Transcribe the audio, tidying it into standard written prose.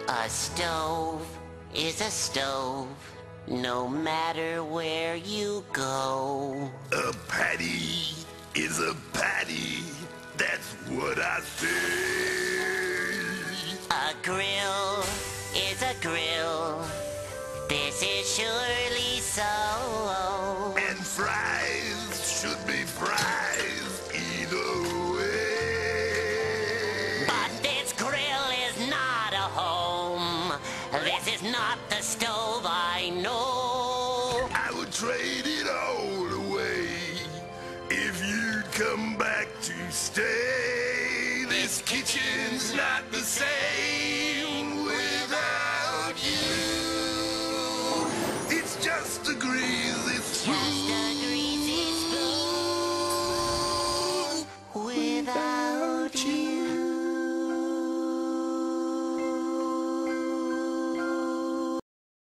A stove is a stove, no matter where you go. A patty is a patty, that's what I say. A grill is a grill, this is surely so. And fries should be fries either way. But this grill is not a home, this is not the stove I know. I would trade it all away if you'd come back to stay. This kitchen's not the same.